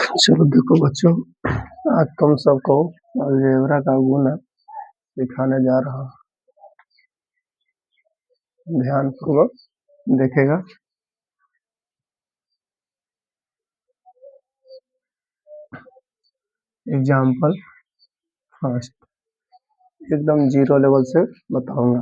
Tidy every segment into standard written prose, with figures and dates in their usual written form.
चलो देखो बच्चों, आज तुम सबको अलजेब्रा का गुना सिखाने जा रहा हूँ। ध्यान पूर्वक देखेगा। एग्जाम्पल फर्स्ट, एकदम जीरो लेवल से बताऊंगा।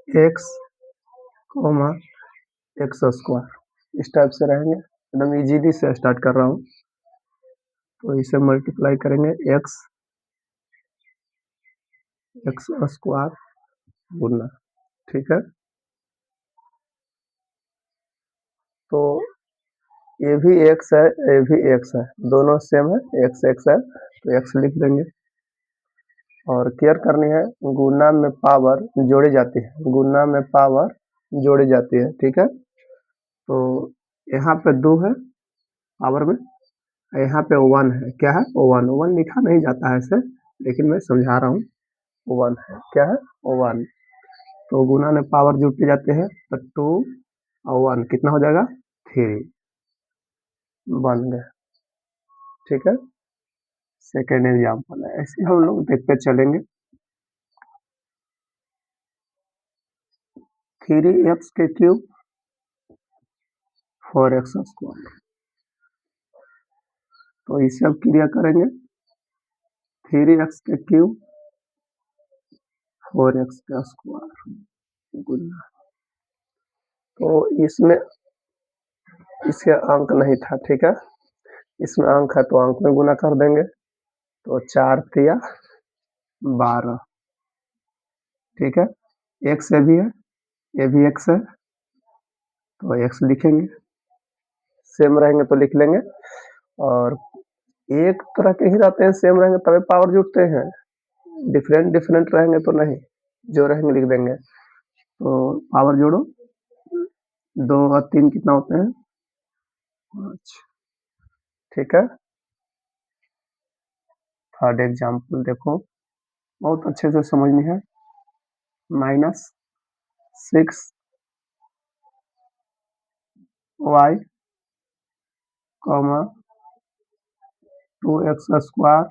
एक्स कोमा एक्स स्क्वायर इस टाइप से रहेंगे। एकदम इजीली से स्टार्ट कर रहा हूँ, तो इसे मल्टीप्लाई करेंगे एक्स स्क्वायर गुना, ठीक है। तो ये भी एक्स है, ये भी एक्स है, दोनों सेम है, एक्स एक्स है, तो एक्स लिख देंगे। और केयर करनी है, गुना में पावर जोड़ी जाती है, गुना में पावर जोड़ी जाती है, ठीक है। तो यहाँ पे 2 है पावर में, यहाँ पे 1 है। क्या है? 1 लिखा नहीं जाता है ऐसे, लेकिन मैं समझा रहा हूँ। 1 है, क्या है? 1। तो गुना में पावर जुड़ते जाते हैं, तो 2 और 1 कितना हो जाएगा? 3 बन गए, ठीक है। सेकेंड एग्जाम्पल है, ऐसे हम लोग देखते चलेंगे। 3x के क्यूब 4x स्क्वायर, तो इसे अब क्रिया करेंगे। 3x के क्यूब 4x का स्क्वायर गुना, तो इसमें इसके अंक नहीं था, ठीक है। इसमें अंक है तो अंक में गुना कर देंगे, तो 4 तिया 12, ठीक है। एक्स ये भी है, ये भी एक्स है, तो एक्स लिखेंगे। सेम रहेंगे तो लिख लेंगे, और एक तरह के ही रहते हैं, सेम रहेंगे तभी पावर जुड़ते हैं, डिफरेंट डिफरेंट रहेंगे तो नहीं, जो रहेंगे लिख देंगे। तो पावर जोड़ो, 2 और 3 कितना होते हैं? 5, ठीक है। थर्ड एग्जाम्पल देखो, बहुत अच्छे से समझनी है। -6y, 2x square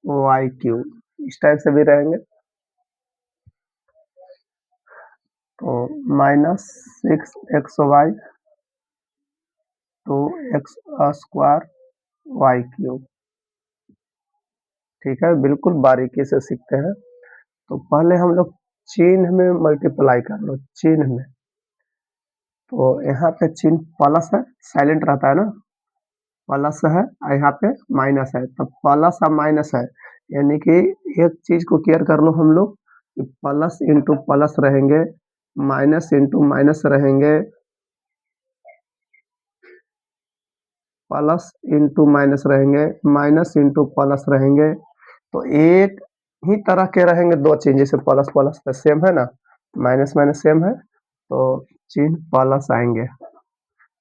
y cube इस टाइप से भी रहेंगे। तो -6xy 2x square y cube, ठीक है। बिल्कुल बारीकी से सीखते हैं। तो पहले हम लोग चिन्ह में मल्टीप्लाई कर लो, चिन्ह में। तो यहाँ पे चिन्ह प्लस है, साइलेंट रहता है ना, प्लस है, यहाँ पे माइनस है, तो प्लस और माइनस है, यानी कि एक चीज को क्लियर कर लो हम लोग कि प्लस इंटू प्लस रहेंगे, माइनस इंटू माइनस रहेंगे, प्लस इंटू माइनस रहेंगे, माइनस इंटू प्लस रहेंगे। तो एक ही तरह के रहेंगे दो चीज, जैसे प्लस प्लस तो सेम है ना, माइनस माइनस सेम है, तो चिन्ह प्लस आएंगे।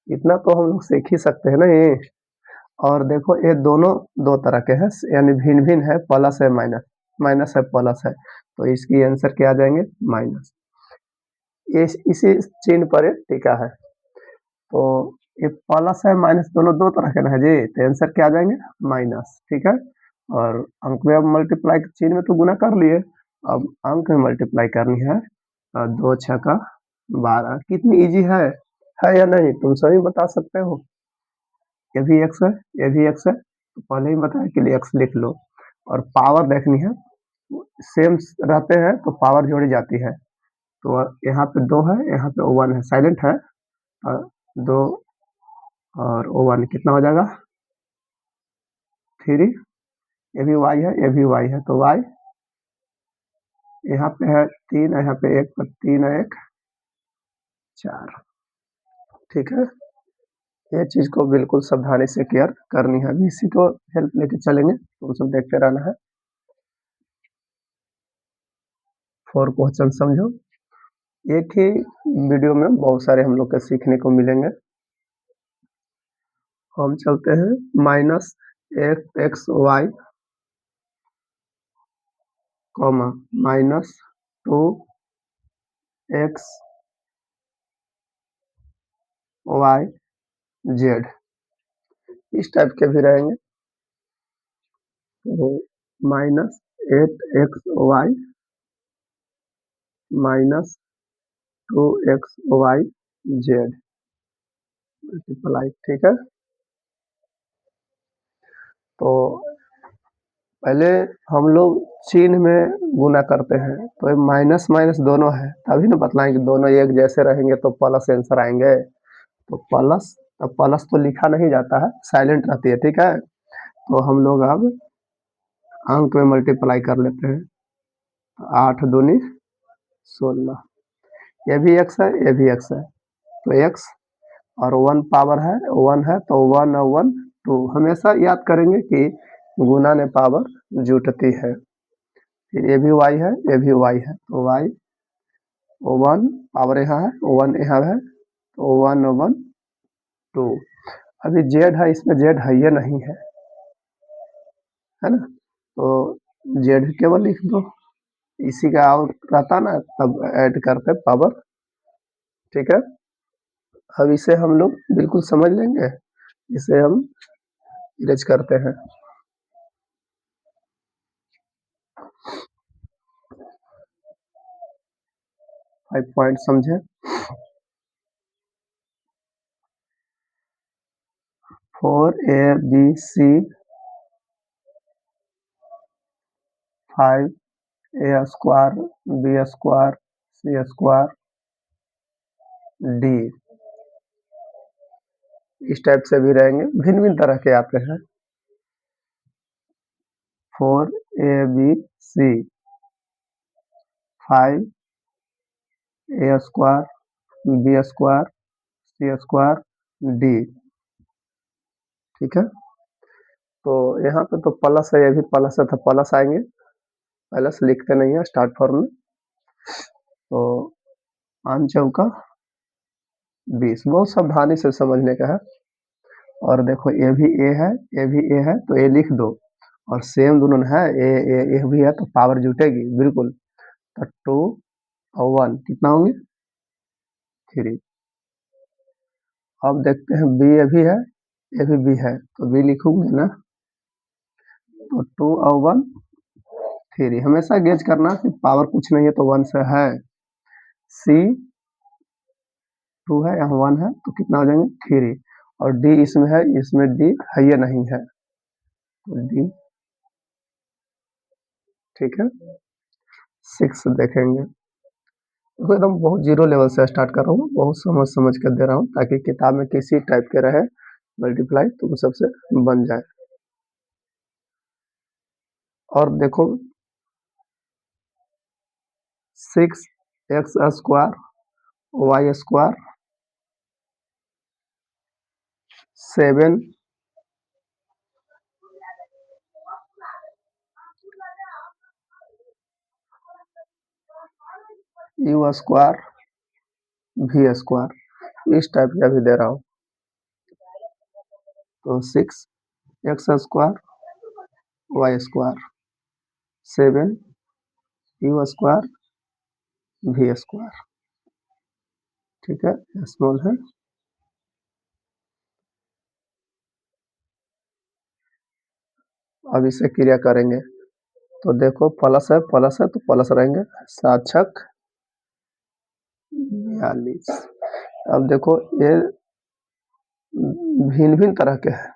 इतना तो हम लोग सीख ही सकते हैं ना ये। और देखो ये दोनों दो तरह के हैं, यानी भिन्न भिन्न है, प्लस है माइनस, माइनस है प्लस है, तो इसकी आंसर क्या आ जाएंगे? माइनस। इसी चिन्ह पर ये टीका है। तो ये प्लस है माइनस दोनों दो तरह के ना है जी, तो आंसर क्या आ जाएंगे? माइनस, ठीक है। और अंक में अब मल्टीप्लाई, चिन्ह में तो गुना कर लिए, अब अंक में मल्टीप्लाई करनी है। 2 6 12 कितनी इजी है या नहीं? तुम सभी बता सकते हो। ये भी एक्स है, ये भी एक्स है, तो पहले ही बताया कि एक्स लिख लो। और पावर देखनी है, सेम रहते हैं तो पावर जोड़ी जाती है। तो यहाँ पे 2 है, यहाँ पे 1 है, साइलेंट है, और 2 और 1 कितना हो जाएगा? 3। ये भी y है, ये भी y है, तो y यहाँ पे है 3, यहाँ पे 1, पर 3 और 1 4, ठीक है। ये चीज को बिल्कुल सावधानी से केयर करनी है। अभी इसी को हेल्प लेके चलेंगे, तुम सब देखते रहना है। 4 क्वेश्चन समझो, एक ही वीडियो में बहुत सारे हम लोग के सीखने को मिलेंगे। हम चलते हैं -8xy, -2x वाई जेड, इस टाइप के भी रहेंगे। तो -8xy -2xy जेड मल्टीप्लाई, ठीक है। तो पहले हम लोग चिन्ह में गुना करते हैं, तो माइनस माइनस दोनों है, तभी ना बतलाएं कि दोनों एक जैसे रहेंगे तो प्लस आंसर आएंगे। तो प्लस, अब प्लस तो लिखा नहीं जाता है, साइलेंट रहती है, ठीक है। तो हम लोग अब अंक में मल्टीप्लाई कर लेते हैं। 8 दूनी 16, ये भी एक्स है, ये भी एक्स है, तो एक्स और 1 पावर है, 1 है, तो 1 और 1 2। हमेशा याद करेंगे कि गुना ने पावर जुटती है। फिर ये भी वाई है, ये भी वाई है, तो वाई 1 पावर यहाँ है, 1 यहाँ है, तो 1 और 1 2। अभी जेड है, इसमें जेड है ये नहीं है ना, तो जेड केवल लिख दो, इसी का और रहता ना तब ऐड करते पावर, ठीक है। अब इसे हम लोग बिल्कुल समझ लेंगे, इसे हम इरेज करते हैं। 5 पॉइंट समझे। 4ab c 5a square b square c square d, इस टाइप से भी रहेंगे, भिन्न भिन्न तरह के आते हैं। 4abc 5a square b square c square d, ठीक है। तो यहाँ पे तो प्लस है, ये भी प्लस है, तो प्लस आएंगे, प्लस लिखते नहीं है स्टार्ट फॉर्म में। तो 5 चौका 20, बहुत सावधानी से समझने का है। और देखो ये भी ए है, ये भी ए है, तो ए लिख दो, और सेम दोनों है, ए भी है, तो पावर जुटेगी बिल्कुल। तो 2 और 1 कितना होंगे 3। अब देखते हैं बी ये भी है, ये भी बी है, तो बी लिखूंगे ना, तो 2 और 1 3। हमेशा गेज करना कि पावर कुछ नहीं है तो 1 से है। सी 2 है, यहाँ 1 है, तो कितना हो जाएंगे 3। और डी इसमें है, इसमें डी है ये नहीं है, तो डी, ठीक है। 6 देखेंगे, देखो एकदम बहुत जीरो लेवल से स्टार्ट कर रहा हूँ, बहुत समझ समझ कर दे रहा हूँ, ताकि किताब में किसी टाइप के रहे मल्टीप्लाई तुम सबसे बन जाए। और देखो 6x square y square 7 u square v square, इस टाइप का भी दे रहा हूँ। तो 6x square y square 7 u square v square, ठीक है, स्मॉल है। अब इसे क्रिया करेंगे, तो देखो प्लस है, प्लस है, तो प्लस रहेंगे, 7 छक 42। अब देखो ये भिन्न भिन्न तरह के हैं,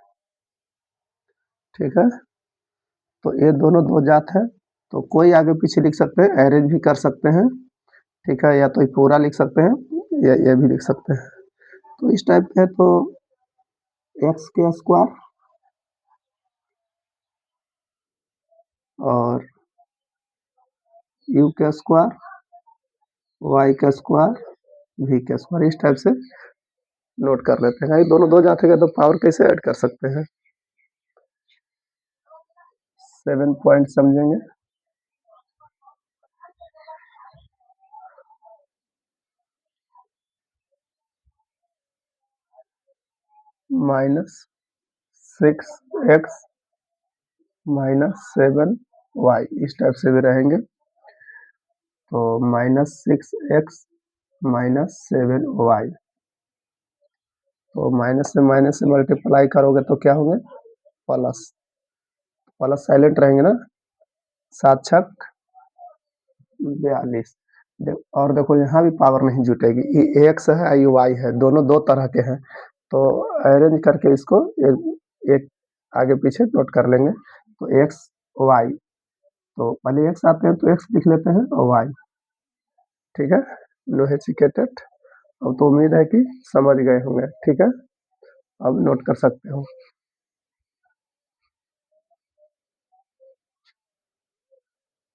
ठीक है। तो ये दोनों दो जात है, तो कोई आगे पीछे लिख सकते हैं, एरेंज भी कर सकते हैं, ठीक है, या तो ये पूरा लिख सकते हैं, या ये भी लिख सकते हैं। तो इस टाइप के, तो एक्स के स्क्वायर और यू के स्क्वायर वाई का स्क्वायर वी का स्क्वायर, इस टाइप से नोट कर लेते हैं। दोनों दो जाते हैं तो पावर कैसे ऐड कर सकते हैं। 7 पॉइंट समझेंगे। -6x -7y, इस टाइप से भी रहेंगे। तो -6x -7y, तो माइनस से मल्टीप्लाई करोगे तो क्या होंगे, प्लस। प्लस साइलेंट रहेंगे ना, 7 छक 42। और देखो यहाँ भी पावर नहीं जुटेगी, ये एक्स है ये वाई है, दोनों दो तरह के हैं, तो अरेंज करके इसको एक आगे पीछे नोट कर लेंगे। तो एक्स वाई, तो पहले एक्स आते हैं तो एक्स लिख लेते हैं और वाई, ठीक है। No hesitated. अब तो उम्मीद है कि समझ गए होंगे, ठीक है, अब नोट कर सकते हो।